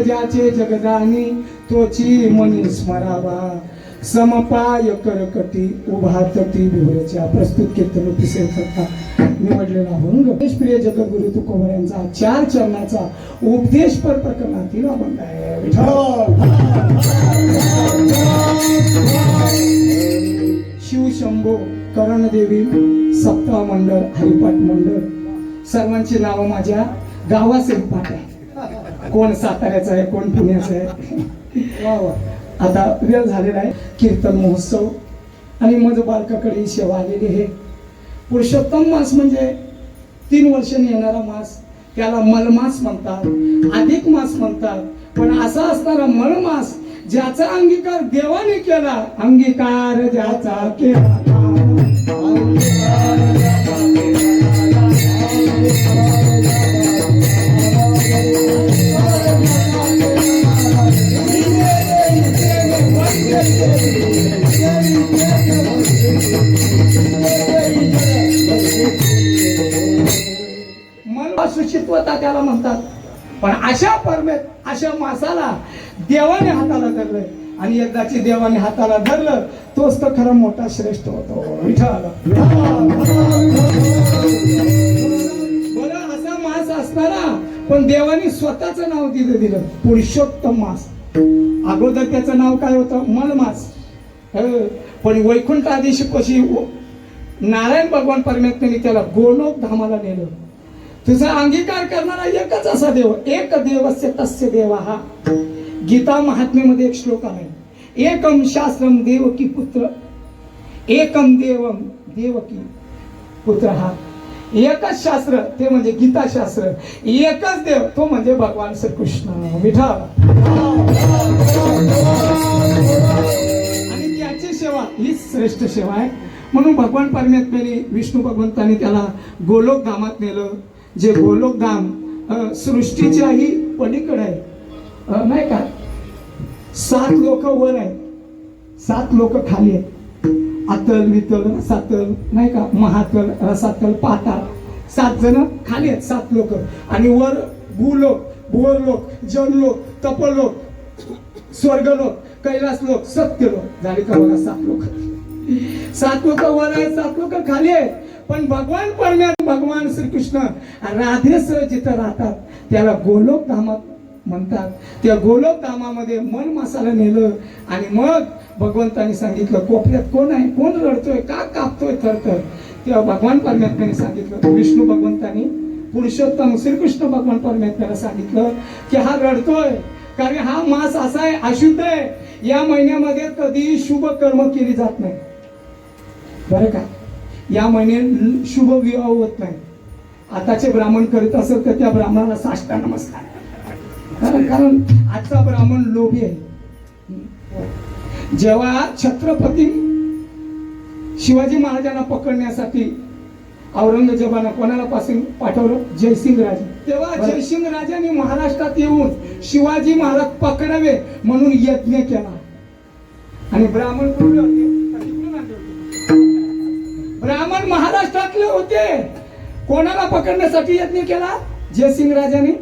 ज्याचे जगदानी तोची मनी स्मरावा समपाय करकटी उभा तटी बिवऱ्याच्या प्रस्तुत कीर्तन करता निवडलेला भंग प्रिय जगद्गुरु तुकोबर यांचा 4 चरणाचा उपदेश पर प्रकरणातील अभंग आहे. शिव शंभो करणदेवी सप्ताह मंडळ हरिपाठ मंडळ सर्वांची नाव माझ्या गावाचे पाठ आहे. कोण साताऱ्याचं आहे कोण पुण्याचं आहे. वा वा. आता वेळ झालेला आहे. कीर्तन महोत्सव आणि मज बालकाकडे ही सेवा आलेली आहे. पुरुषोत्तम मास म्हणजे 3 वर्षांनी येणारा मास, त्याला मलमास म्हणतात, अधिक मास म्हणतात. पण असा असणारा मलमास ज्याचा अंगीकार देवाने केला, अंगीकार ज्याचा केला, सुचित्वता त्याला म्हणतात. पण अशा मासाला देवाने हाताला धरलंय, आणि एकदाची देवाने हाताला धरलं तोच तर खरा मोठा श्रेष्ठ होतो. विठ्ठल बरं, असा मास असताना पण देवाने स्वतःचं नाव दिलं पुरुषोत्तम मास. अगोदर त्याचं नाव काय होतं? मलमास. पण वैकुंठ आदेश कशी नारायण भगवान परमेश्वराने त्याला गोलोक धामाला नेलं. तुझा अंगीकार करणारा एकच असा देव, एक देवस्य तस्य देवः. गीता महात्म्यामध्ये एक श्लोक आहे, एकम शास्त्रम देवकी पुत्र, एकम देवम देवकी पुत्र. हा एकच शास्त्र, ते म्हणजे गीता शास्त्र. एकच देव, तो म्हणजे भगवान श्रीकृष्ण. विठ्ठल आणि त्याची सेवा हीच श्रेष्ठ सेवा आहे. म्हणून भगवान परमेश्वराने, विष्णू भगवंताने त्याला गोलोक धामात नेलं. जे गोलोक धाम सृष्टीच्याही पलीकडे आहे, नाही का? 7 लोक वर आहेत, 7 लोक खाली आहेत. अतल, वितल, रसातल, नाही का? महातल, रसातल, पाताळ. 7 जण खाली आहेत, 7 लोक. आणि वर भूलोक, भुवरलोक, जनलोक, तपलोक, स्वर्गलोक, कैलासलोक, सत्यलोक. झाले का बघा? 7 लोक. 7 लोक वर आहेत, 7 लोक खाली आहेत. पण भगवान परमेश्वर, भगवान श्रीकृष्ण राधेसह जिथं राहतात त्याला गोलोक धामात म्हणतात. त्या गोलोक धामामध्ये मन मासाला नेलं. आणि मग भगवंताने सांगितलं, कोपऱ्यात कोण आहे, कोण रडतोय, का कापतोय थरथर? तेव्हा भगवान परमेश्वराने सांगितलं, विष्णू भगवंतानी पुरुषोत्तम श्रीकृष्ण भगवान परमेश्वराला सांगितलं की हा रडतोय कारण हा मास असा आहे, अशुद्ध आहे. या महिन्यामध्ये कधी शुभ कर्म केली जात नाही, बरं का? या महिन्यात शुभ विवाह होत नाही. आताचे ब्राह्मण करीत असेल तर त्या ब्राह्मणाला साष्टांग नमस्कार. कारण आजचा ब्राह्मण लोभी आहे. जेव्हा छत्रपती शिवाजी महाराजांना पकडण्यासाठी औरंगजेबानं कोणाला पासून पाठवलं? जयसिंग राजे. तेव्हा जयसिंग राजांनी महाराष्ट्रात येऊन शिवाजी महाराज पकडावे म्हणून यज्ञ केला. आणि ब्राह्मण कुठले होते? ब्राह्मण महाराष्ट्रातले होते. कोणाला पकडण्यासाठी यज्ञ केला? जयसिंग राजाने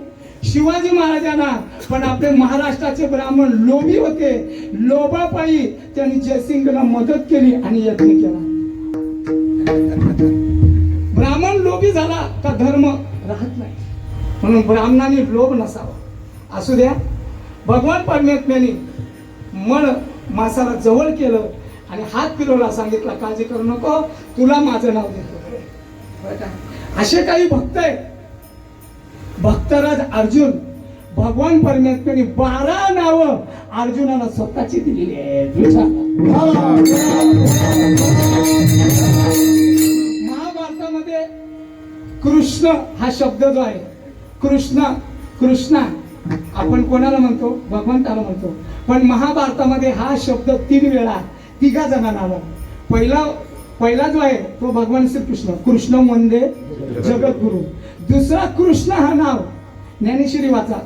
शिवाजी महाराजांना. पण आपले महाराष्ट्राचे ब्राह्मण लोभी होते. लोभापायी त्यांनी जयसिंगला मदत केली आणि यज्ञ केला. ब्राह्मण लोभी झाला का धर्म राहत नाही. म्हणून ब्राह्मणाने लोभ नसावा. असू द्या. भगवान परमेश्वराने मळ मासाला जवळ केलं आणि हात फिरवला, सांगितला काळजी करू नको, तुला माझं नाव देतो. असे काही भक्त आहेत. भक्तराज अर्जुन, भगवान परमेश्वराने 12 नावं अर्जुनाला स्वतःची दिलेली आहेत. महाभारतामध्ये कृष्ण हा शब्द जो आहे, कृष्णा आपण कोणाला म्हणतो? भगवंताला म्हणतो. पण महाभारतामध्ये हा शब्द 3 वेळा 3 जणांना आला. पहिला जो आहे तो भगवान श्रीकृष्ण, कृष्ण वंदे जगद्गुरु. दुसरा कृष्ण हा नाव ज्ञानेश्वरी वाचा.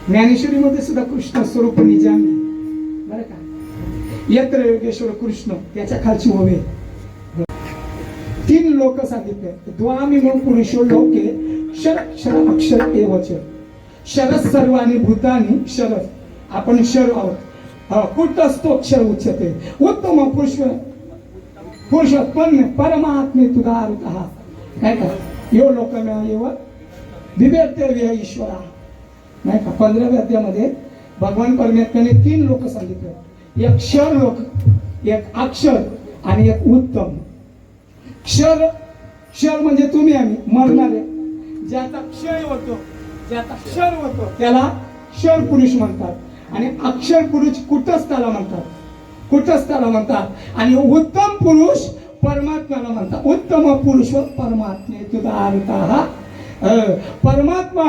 ज्ञानेश्वरीमध्ये सुद्धा कृष्ण स्वरूप निजामी, बरं का? यत्र योगेश्वर कृष्ण, त्याच्या खालची ओवे. 3 लोक सांगितले. द्वामिमो पुरुषो लोके क्षर अक्षर एवच. शरद सर्वानी भूतानी शरद. आपण क्षर आहोत. कुठं अक्षर उच्यते. उत्तम पुरुषोत्तम परमात्मे तुदारुतः. नाही का? यो लोकमेव बिभेत्य ईश्वरा. नाही का? 15व्या अध्यायामध्ये भगवान परमेश्वराने 3 लोक सांगितले. एक क्षर लोक, एक अक्षर आणि एक उत्तम. क्षर म्हणजे तुम्ही आम्ही मरणारे. ज्याचा क्षय होतो, ज्याचा क्षर होतो त्याला क्षर पुरुष म्हणतात. आणि अक्षर पुरुष कुठंच त्याला म्हणतात. कुटस्थाला म्हणतात आणि उत्तम पुरुष परमात्म्याला म्हणतात. उत्तम पुरुष व परमात्मे तुझा अर्थ हा परमात्मा.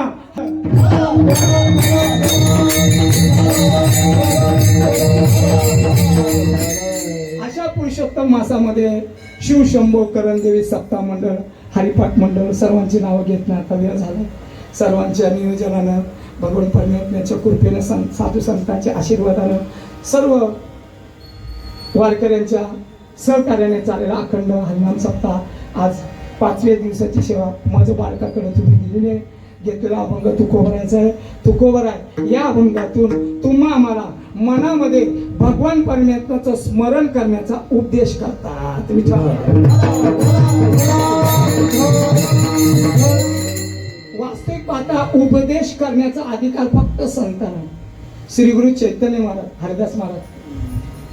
अशा पुरुषोत्तम मासामध्ये शिवशंभो करंदेवी सप्ताह मंडळ हरिपाठ मंडळ सर्वांची नावं घेत नाही, आता वेळ झाला. सर्वांच्या नियोजनानं भगवान परमात्म्याच्या कृपेनं साधू संतांच्या आशीर्वादानं सर्व वारकऱ्यांच्या सहकार्याने चाललेला अखंड हरिनाम सप्ताह आज 5व्या दिवसाची सेवा माझं बाळकाकडे तुम्ही दिलेली आहे. घेतलेला अभंग तुकोबरायचा आहे, तुकोबर आहे. या अभंगातून तुम्हा आम्हाला मनामध्ये भगवान परमात्म्याचं स्मरण करण्याचा उपदेश करतात. वास्तविक पाहता उपदेश करण्याचा अधिकार फक्त संतांना. श्री गुरु चैतन्य महाराज, हरिदास महाराज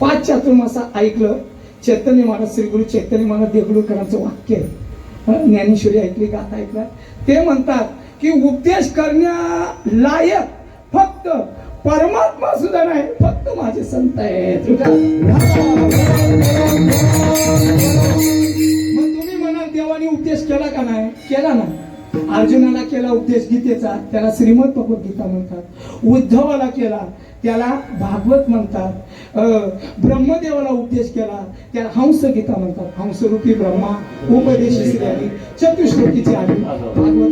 5 चातुर्मासा ऐकलं. चैतन्य महाराज, श्री गुरु चैतन्य महाराज देगलूरकरांचं वाक्य आहे, ज्ञानेश्वरी ऐकली, गाथा ऐकला. ते म्हणतात की उपदेश करण्या लायक फक्त परमात्मा सुद्धा नाही, फक्त माझे संत आहेत. मग तुम्ही म्हणाल देवाने उपदेश केला का नाही? केला ना. अर्जुनाला केला उपदेश गीतेचा, त्याला श्रीमद भगवद्गीता म्हणतात. उद्धवाला केला, त्याला भागवत म्हणतात. ब्रह्मदेवाला उपदेश केला, त्याला हंस गीता म्हणतात. हंसरूपी ब्रह्मा उपदेश श्री चतुश्लोकीची आली भागवत.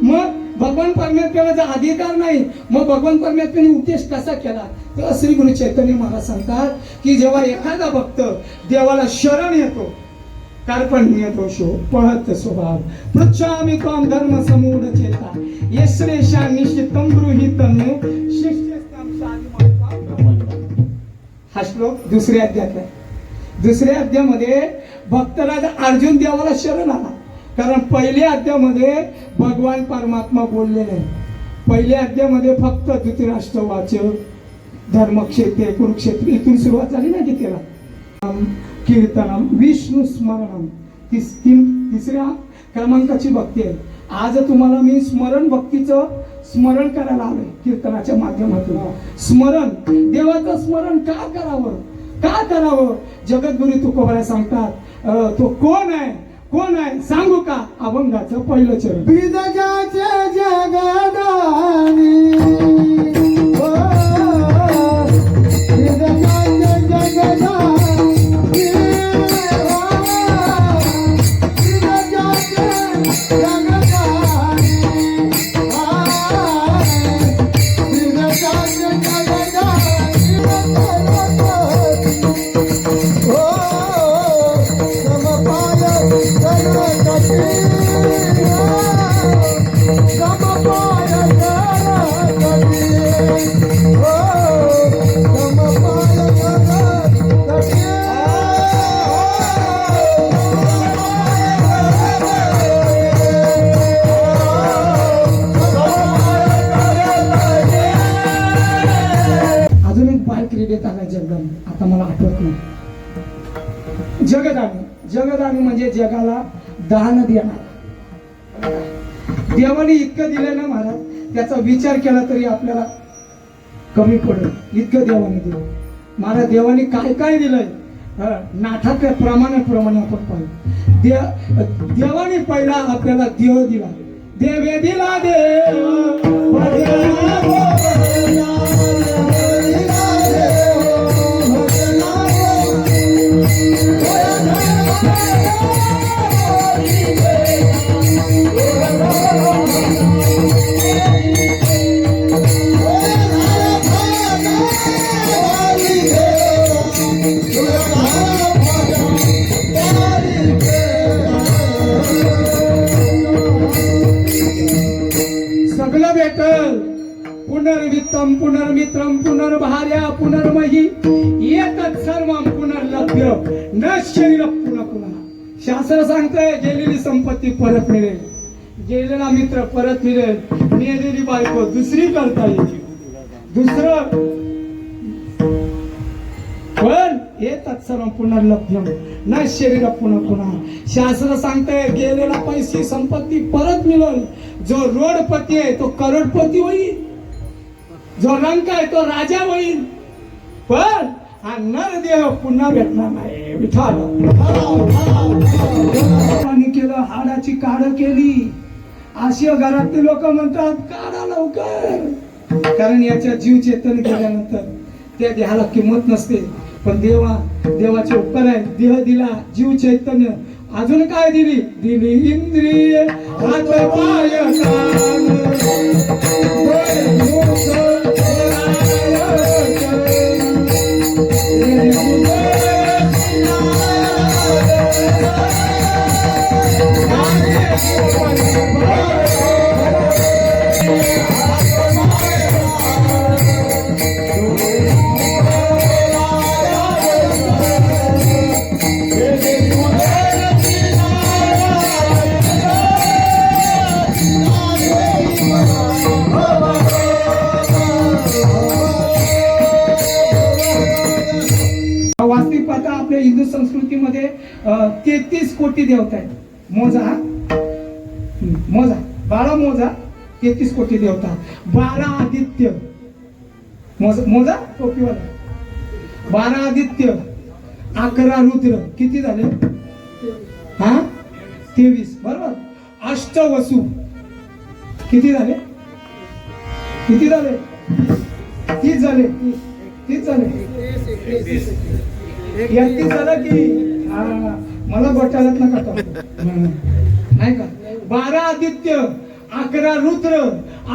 मग भगवान परमात्म्याला जर अधिकार नाही, मग भगवान परमात्म्याने उपदेश कसा केला? तेव्हा श्री गुरु चैतन्य महाराज सांगतात की जेव्हा एखादा भक्त देवाला शरण येतो, कार्पण्य दोषो पहत स्वभाव पृच्छामि त्वां धर्म समूढ चेता यश्रेषा निश्चितम गृहीतन्यो शिष्यस्तां साधिमात्मा. हा श्लोक दुसऱ्या अध्यायात आहे. दुसऱ्या अध्यायामध्ये भक्तला अर्जुन देवाला शरण आला, कारण पहिल्या अध्यायामध्ये भगवान परमात्मा बोललेले आहे. पहिल्या अध्यायामध्ये फक्त धृतराष्ट्र वाचक, धर्मक्षेत्र, कुरुक्षेत्र इथून सुरुवात झाली ना गीतेला. कीर्तनम विष्णू स्मरणम तिसऱ्या क्रमांकाची भक्ती आहे. आज तुम्हाला मी स्मरण भक्तीचं स्मरण करायला आलोय कीर्तनाच्या माध्यमातून. स्मरण, देवाचं स्मरण का करावं, का करावं? जगद्गुरु तुकोबराय सांगतात तो कोण आहे, कोण आहे सांगू का? अभंगाचं पहिलं चरण. विदजाचे जगदानी आता मला आठवत नाही. जगदानी, जगदानी म्हणजे जगाला दान देणार. देवाने इतकं दिलं ना महाराज, त्याचा विचार केला तरी आपल्याला कमी पडेल, इतकं देवाने दिलं. महाराज देवाने काय काय दिलंय नाठातल्या प्रमाणे आपण पाहिजे. देवाने पहिला आपल्याला देव दिला, देवे दिला देव. सगळं भेटल. पुनर्वित्तम पुनर्मित्रम पुनर्भार्या पुनर्मही येतच सर्वम पुनर्लभ्य न शरीर पुन्हा पुन्हा. शास्त्र सांगतंय गेलेली संपत्ती परत मिळेल, गेलेला मित्र परत मिळेल, मेलेली बायको दुसरी करता येईल, दुसरं पण येतच सर्व पुनर्लभ्यम न शरीर पुन्हा पुन्हा. शास्त्र सांगतंय गेलेला पैसे संपत्ती परत मिळेल. जो रोडपती आहे तो करोडपती होईल, जो रंक आहे तो राजा होईल. पण हा नरदेह पुन्हा भेटणार नाही विठाल केलं हाडाची काढ केली अशी घरातले लोक म्हणतात काढा लवकर कारण याच्या जीव चेतन केल्यानंतर त्या देहाला किंमत नसते पण देवाचे उपकार आहे देह दिला जीव चैतन्य अजून काय दिली इंद्रिय हात पाय कान डोळे मुख वास्तविक पाहता आपल्या हिंदू संस्कृतीमध्ये 33 कोटी देवता आहेत मोजा 33 कोटी देवता 12 आदित्य मोजा टोपीवाला 12 आदित्य 11 रुद्र किती झाले 23 बरोबर अष्टवसु किती झाले 30 झाले 30 झालं की मला गोट्यालाच नका नाही का 12 आदित्य 11 रुद्र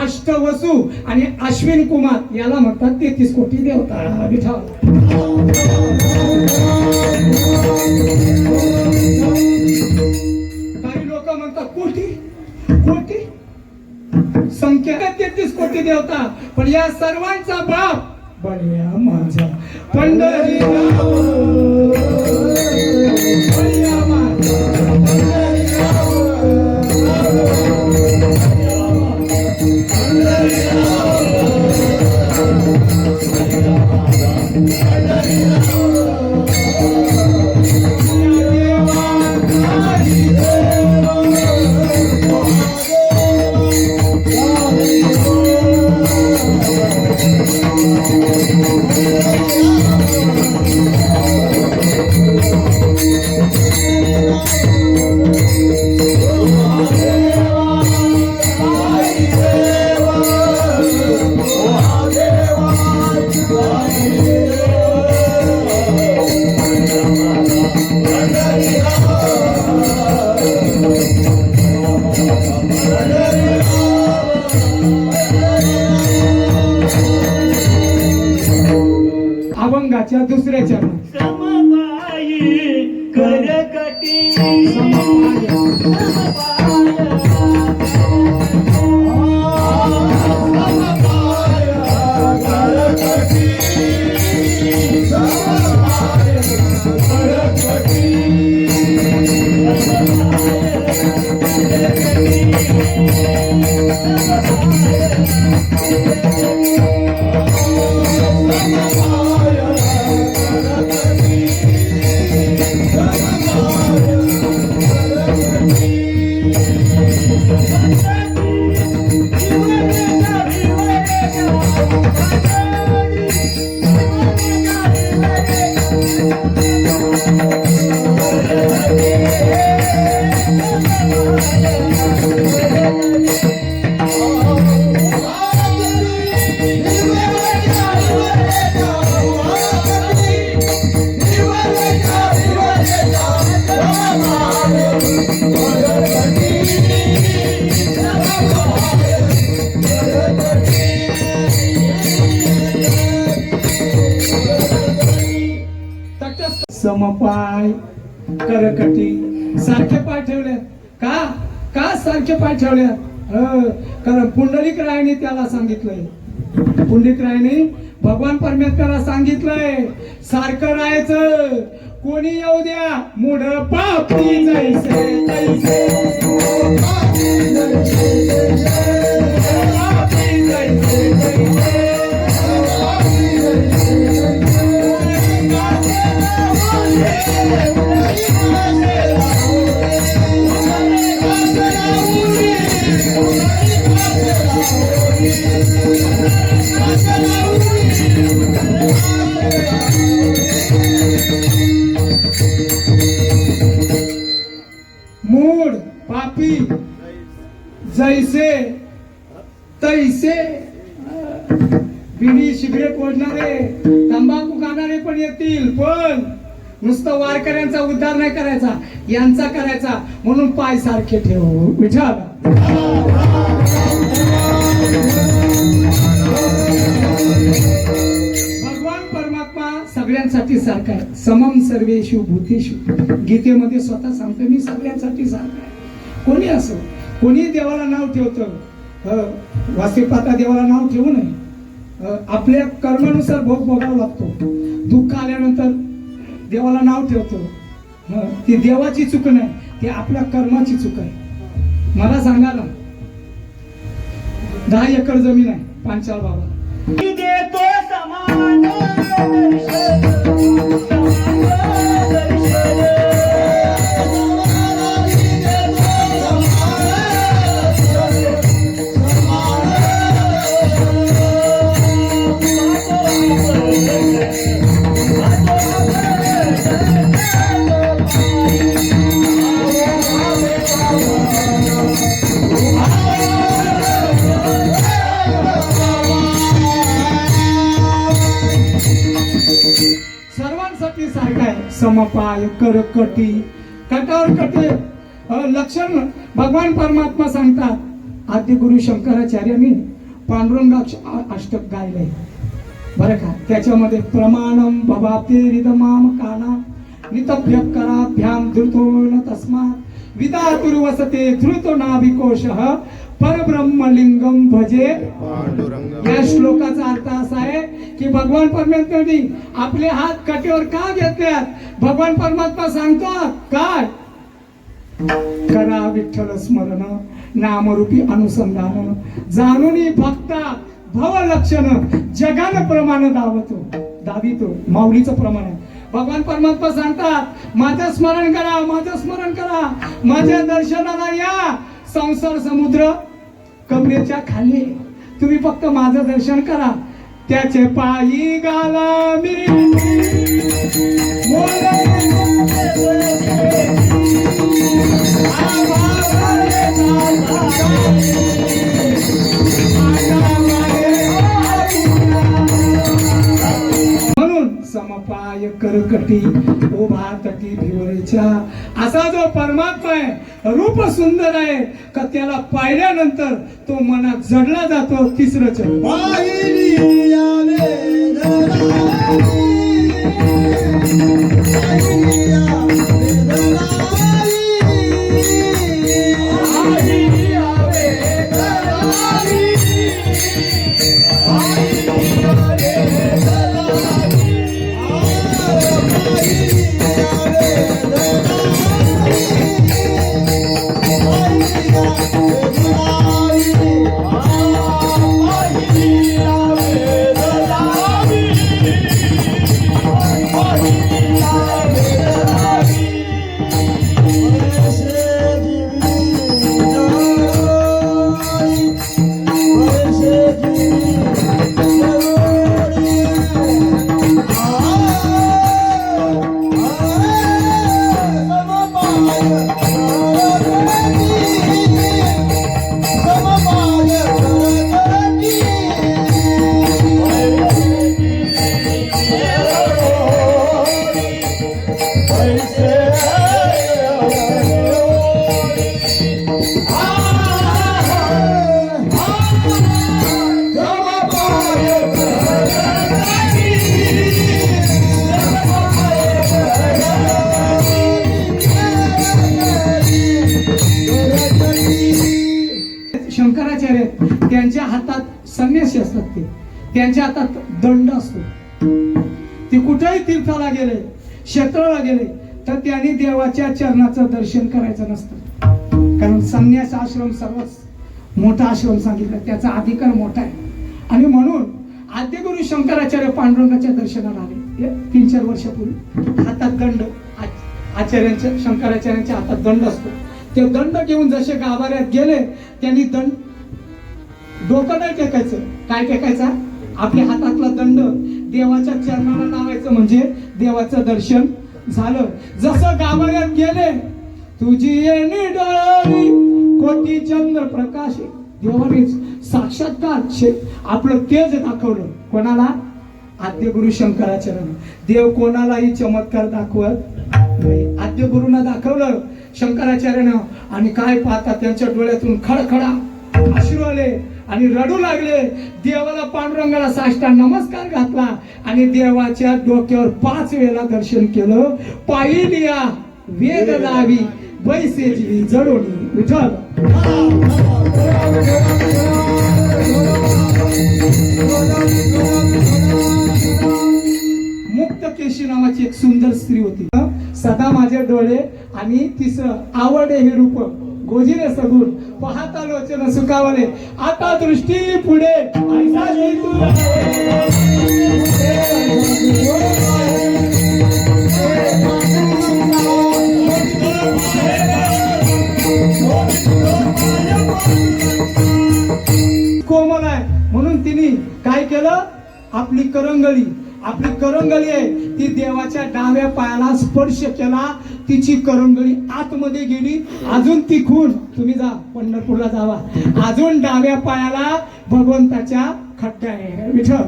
अष्टवसु आणि अश्विन कुमार याला म्हणतात 33 कोटी देवता विठाल काही लोक म्हणतात कोटी संख्या 33 कोटी देवता पण या सर्वांचा बाप बळ्या माझा पंढरीराव बळ्या माझा अभंगाच्या दुसऱ्या चरणात समबाई करकटी समपाय करकटी सारखे पाय ठेवले का सारखे पाय ठेवले कारण पुंडलिक रायने त्याला सांगितलंय पुंडलिक रायने भगवान परमेश्वराला सांगितलंय सारखं राहायचं कोणी येऊ द्या मूढ पापी जायचे येतील, पण नुसतं वारकऱ्यांचा उद्धार नाही करायचा, यांचा करायचा. म्हणून पाय सारखे ठेव विठ्ठल. भगवान परमात्मा सगळ्यांसाठी सारखा आहे. समम सर्वेषु भूतेषु. गीतेमध्ये स्वतः सांगतो मी सगळ्यांसाठी सारखा आहे. कोणी असो, कोणी देवाला नाव ठेवतं, वास्तविक देवाला नाव ठेवू नये. आपल्या कर्मानुसार भोग भोगावा लागतो. दुःख आल्यानंतर देवाला नाव ठेवतो, ती देवाची चूक नाही, ती आपल्या कर्माची चूक आहे. मला सांगा ना, 10 एकर जमीन आहे पांचाळ बाबा, मी देतो समान दर्शन, समान दर्शन. सर्वांसाठी सारखा आहे. समपाय करकटी, कटावर कटे लक्षण भगवान परमात्मा सांगतात. आद्य गुरु शंकराचार्यांनी पांडुरंगाक्ष अष्टक गायलंय बरं का. त्याच्यामध्ये प्रमाणम भवाते रिदमाम काना नितभ्यकराभ्याम धृतो न तस्मात् विदातुर्वसते धृतो नाभिकोशः परब्रह्मलिंगम भजे. या श्लोकाचा अर्थ असा आहे की भगवान परमात्म्याने आपले हात कटेवर का घेतल्यात. भगवान परमात्मा सांगतो काय, करा विठ्ठल स्मरण नामरूपी अनुसंधान जाणून भक्ता भव लक्षण जगान प्रमाण दावितो. माऊलीचं प्रमाण आहे. भगवान परमात्मा सांगतात माझं स्मरण करा, माझं स्मरण करा, माझ्या दर्शनाला या. संसार समुद्र कमरेच्या खाली, तुम्ही फक्त माझं दर्शन करा. त्याचे पायी गाला मी म्हणून समपाय करकटी उभा तटी भिवरेच्या. असा जो परमात्मा आहे, रूप सुंदर आहे का त्याला पाहिल्यानंतर तो मनात जडला जातो. तिसरं चरण शंकराचार्य त्यांच्या हातात संन्यासी असतात. त्यांच्या हातात दंड असतो. ते कुठेही तीर्थाला गेले, क्षेत्राला गेले तर त्यांनी देवाच्या चरणाचं दर्शन करायचं नसतं. कारण संन्यास आश्रम सर्वात मोठा आश्रम सांगितलं, त्याचा अधिकार मोठा आहे. आणि म्हणून आद्यगुरु शंकराचार्य पांडुरंगाच्या दर्शनाला आले 3-4 वर्षापूर्वी. हातात दंड, आचार्यांच्या शंकराचार्यांच्या हातात दंड असतो. ते दंड घेऊन जसे गाभाऱ्यात गेले, त्यांनी दंड डोकं नाही टेकायचं. काय टेकायचा? आपल्या हातातला दंड देवाच्या चरणाला लावायचं, म्हणजे देवाचं दर्शन झालं. जसं गाभाऱ्यात गेले, तुझी येणी डोळी कोटी चंद्र प्रकाश. देवानेच साक्षात्कार आपलं तेज दाखवलं. कोणाला? आद्य गुरु शंकराचार्य. देव कोणालाही चमत्कार दाखवत नाही. आद्य गुरुना दाखवलं शंकराचार्यानं, आणि काय पाहता त्यांच्या डोळ्यातून खडखडा अश्रू आले आणि रडू लागले. देवाला पांडुरंगाला साष्टांग नमस्कार घातला आणि देवाच्या डोक्यावर 5 वेळा दर्शन केलं. पाहिलिया वेद लावी बैसेजली जडोनी विठ्ठल. मुक्त केशी नावाची एक सुंदर स्त्री होती. सदा माझे डोळे आणि तिसरं आवडे हे रूप गोजिरे सगुण पाहता लोचन सुखावले. आता दृष्टी पुढे ऐसाची तुला. कोमल आहे म्हणून तिने काय केलं, आपली करंगळी आहे ती देवाच्या डाव्या पायाला स्पर्श केला. तिची करंगळी आतमध्ये गेली. अजून ती खून, तुम्ही जा पंढरपूरला जावा, अजून डाव्या पायाला भगवंताच्या खड्डा आहे विठ्ठल.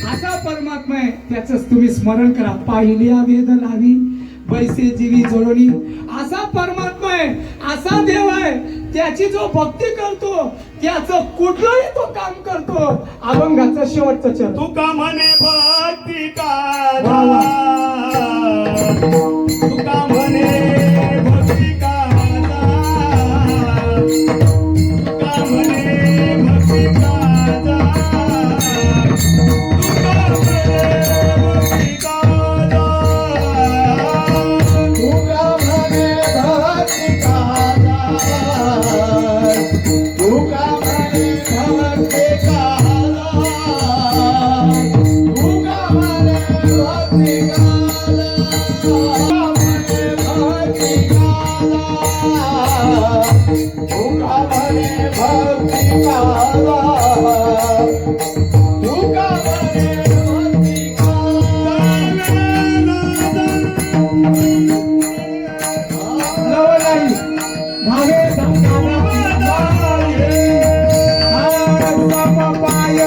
असा परमात्मा आहे, त्याच तुम्ही स्मरण करा. पाहिल्या वेद लावी बैसे जीवी जळोनी. असा परमात्मा आहे, असा देव आहे, त्याची जो भक्ती करतो त्याचं कुठलंही तो काम करतो. अभंगाचा शेवटचा चरण. तुका म्हणे भक्ती वा का, वा. तुका म्हणे भक्ती का, तुका म्हणे भक्ती का, तुका म्हणे भक्ती का. तुका म्हणे भक्ती काला, तुका म्हणे भक्ती काला, तुका म्हणे भक्ती काला, तुका म्हणे भक्ती काला, तुका म्हणे भक्ती काला, तुका म्हणे भक्ती नवलाई भावे दादा पाय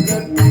जगत